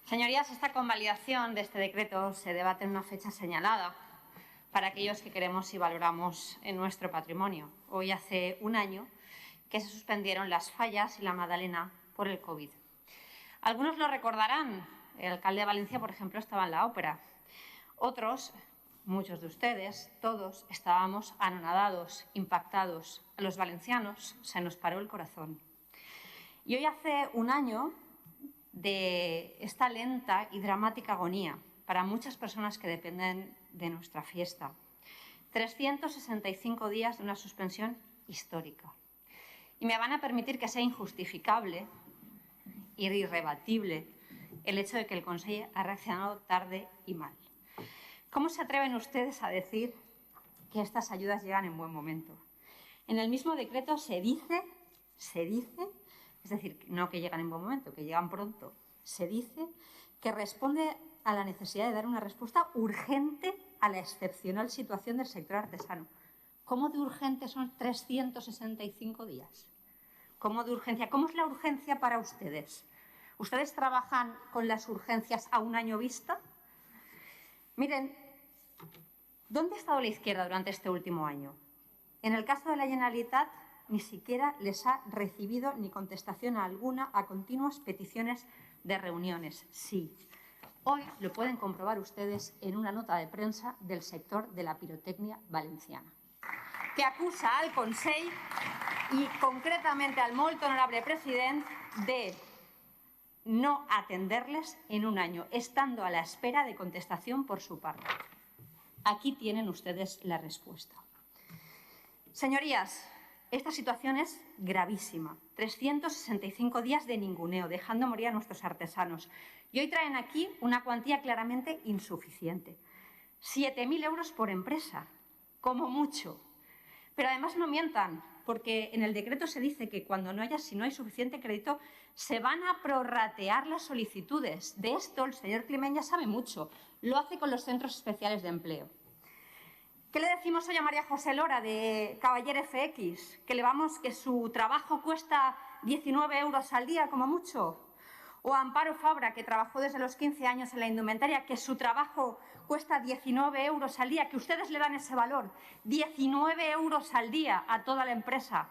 Señorías, esta convalidación de este decreto se debate en una fecha señalada para aquellos que queremos y valoramos en nuestro patrimonio. Hoy hace un año que se suspendieron las fallas y la Magdalena por el COVID. Algunos lo recordarán. El alcalde de Valencia, por ejemplo, estaba en la ópera. Otros, muchos de ustedes, todos, estábamos anonadados, impactados. A los valencianos se nos paró el corazón. Y hoy hace un año de esta lenta y dramática agonía para muchas personas que dependen de nuestra fiesta. 365 días de una suspensión histórica. Y me van a permitir que sea injustificable y irrebatible el hecho de que el Consejo ha reaccionado tarde y mal. ¿Cómo se atreven ustedes a decir que estas ayudas llegan en buen momento? En el mismo decreto se dice, es decir, no que llegan en buen momento, que llegan pronto, se dice que responde a la necesidad de dar una respuesta urgente a la excepcional situación del sector artesano. ¿Cómo de urgente son 365 días? ¿Cómo de urgencia? ¿Cómo es la urgencia para ustedes? ¿Ustedes trabajan con las urgencias a un año vista? Miren, ¿dónde ha estado la izquierda durante este último año? En el caso de la Generalitat, ni siquiera les ha recibido ni contestación alguna a continuas peticiones de reuniones. Sí, hoy lo pueden comprobar ustedes en una nota de prensa del sector de la pirotecnia valenciana, que acusa al Consell y concretamente al molt honorable president de no atenderles en un año, estando a la espera de contestación por su parte. Aquí tienen ustedes la respuesta. Señorías, esta situación es gravísima. 365 días de ninguneo, dejando morir a nuestros artesanos. Y hoy traen aquí una cuantía claramente insuficiente. 7.000 euros por empresa, como mucho. Pero además no mientan, porque en el decreto se dice que si no hay suficiente crédito, se van a prorratear las solicitudes. De esto el señor Climent ya sabe mucho. Lo hace con los centros especiales de empleo. ¿Qué le decimos hoy a María José Lora de Caballer FX? Que su trabajo cuesta 19 euros al día, como mucho. O a Amparo Fabra, que trabajó desde los 15 años en la indumentaria, que su trabajo cuesta 19 euros al día, que ustedes le dan ese valor. 19 euros al día a toda la empresa.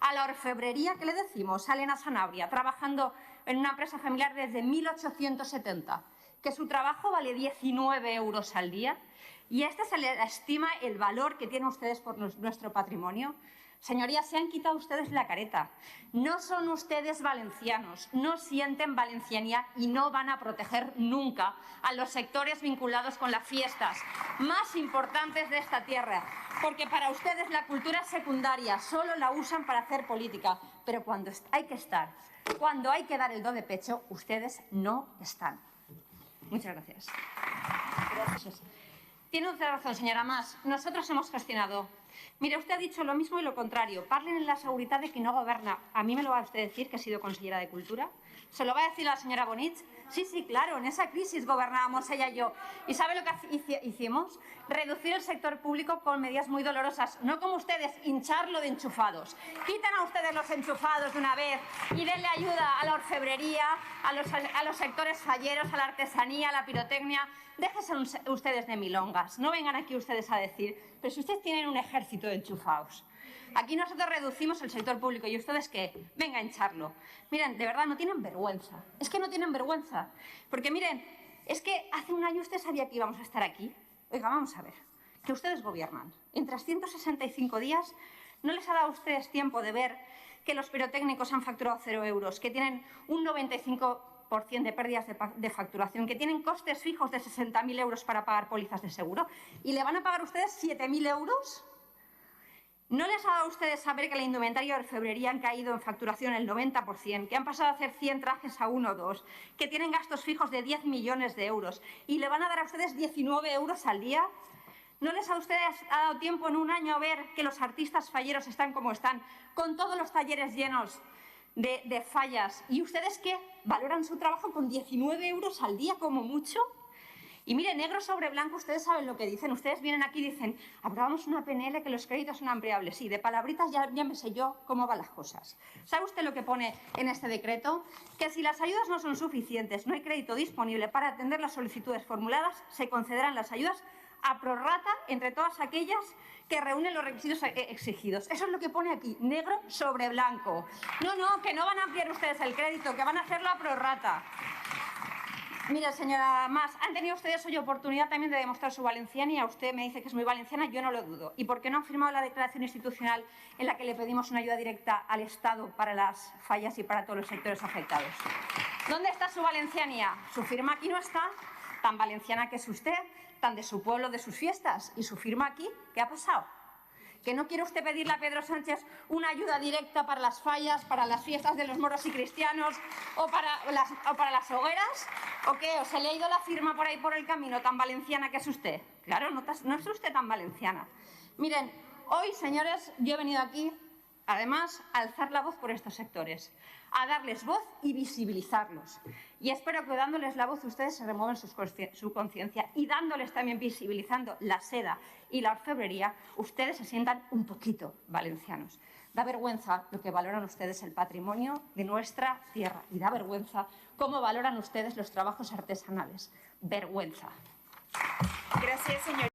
A la orfebrería, ¿qué le decimos? A Elena Sanabria, trabajando en una empresa familiar desde 1870, que su trabajo vale 19 euros al día. ¿Y a este se le estima el valor que tienen ustedes por nuestro patrimonio? Señorías, se han quitado ustedes la careta. No son ustedes valencianos, no sienten valencianía y no van a proteger nunca a los sectores vinculados con las fiestas más importantes de esta tierra. Porque para ustedes la cultura es secundaria, solo la usan para hacer política. Pero cuando hay que estar, cuando hay que dar el do de pecho, ustedes no están. Muchas gracias. Gracias. Tiene usted razón, señora Mas. Nosotros hemos gestionado. Mire, usted ha dicho lo mismo y lo contrario. Parlen en la seguridad de que no goberna. ¿A mí me lo va a usted decir, que he sido consellera de Cultura? ¿Se lo va a decir a la señora Bonich? Sí, claro, en esa crisis gobernábamos ella y yo. ¿Y sabe lo que hicimos? Reducir el sector público con medidas muy dolorosas. No como ustedes, hincharlo de enchufados. Quiten a ustedes los enchufados de una vez y denle ayuda a la orfebrería, a los sectores falleros, a la artesanía, a la pirotecnia. Déjense ustedes de milongas. No vengan aquí ustedes a decir, pero si ustedes tienen un ejército de enchufados. Aquí nosotros reducimos el sector público y ustedes ¿qué? Venga a hincharlo. Miren, de verdad no tienen vergüenza. Es que no tienen vergüenza. Porque miren, es que hace un año usted sabía que íbamos a estar aquí. Oiga, vamos a ver, que ustedes gobiernan. En 365 días no les ha dado a ustedes tiempo de ver que los pirotécnicos han facturado 0 euros, que tienen un 95% de pérdidas de facturación, que tienen costes fijos de 60.000 euros para pagar pólizas de seguro y le van a pagar a ustedes 7.000 euros. ¿No les ha dado a ustedes saber que la indumentaria y orfebrería han caído en facturación el 90%, que han pasado a hacer 100 trajes a 1 o 2, que tienen gastos fijos de 10 millones de euros y le van a dar a ustedes 19 euros al día? ¿No les ha ustedes dado tiempo en un año a ver que los artistas falleros están como están, con todos los talleres llenos de fallas? ¿Y ustedes qué? ¿Valoran su trabajo con 19 euros al día como mucho? Y mire, negro sobre blanco, ustedes saben lo que dicen. Ustedes vienen aquí y dicen, aprobamos una PNL que los créditos son ampliables. Sí, de palabritas ya me sé yo cómo van las cosas. ¿Sabe usted lo que pone en este decreto? Que si las ayudas no son suficientes, no hay crédito disponible para atender las solicitudes formuladas, se concederán las ayudas a prorrata entre todas aquellas que reúnen los requisitos exigidos. Eso es lo que pone aquí, negro sobre blanco. No, que no van a ampliar ustedes el crédito, que van a hacerlo a prorrata. Mira, señora Mas, han tenido ustedes hoy oportunidad también de demostrar su valencianía. Usted me dice que es muy valenciana, yo no lo dudo. ¿Y por qué no han firmado la declaración institucional en la que le pedimos una ayuda directa al Estado para las fallas y para todos los sectores afectados? ¿Dónde está su valencianía? Su firma aquí no está. Tan valenciana que es usted, tan de su pueblo, de sus fiestas. ¿Y su firma aquí? ¿Qué ha pasado? ¿Que no quiere usted pedirle a Pedro Sánchez una ayuda directa para las fallas, para las fiestas de los moros y cristianos o para las hogueras? ¿O qué? ¿O se le ha ido la firma por ahí por el camino, tan valenciana que es usted? Claro, no es usted tan valenciana. Miren, hoy, señores, yo he venido aquí, además, a alzar la voz por estos sectores, a darles voz y visibilizarlos. Y espero que dándoles la voz ustedes se remuevan su conciencia y dándoles también visibilizando la seda y la orfebrería, ustedes se sientan un poquito valencianos. Da vergüenza lo que valoran ustedes el patrimonio de nuestra tierra y da vergüenza cómo valoran ustedes los trabajos artesanales. Vergüenza. Gracias, señor.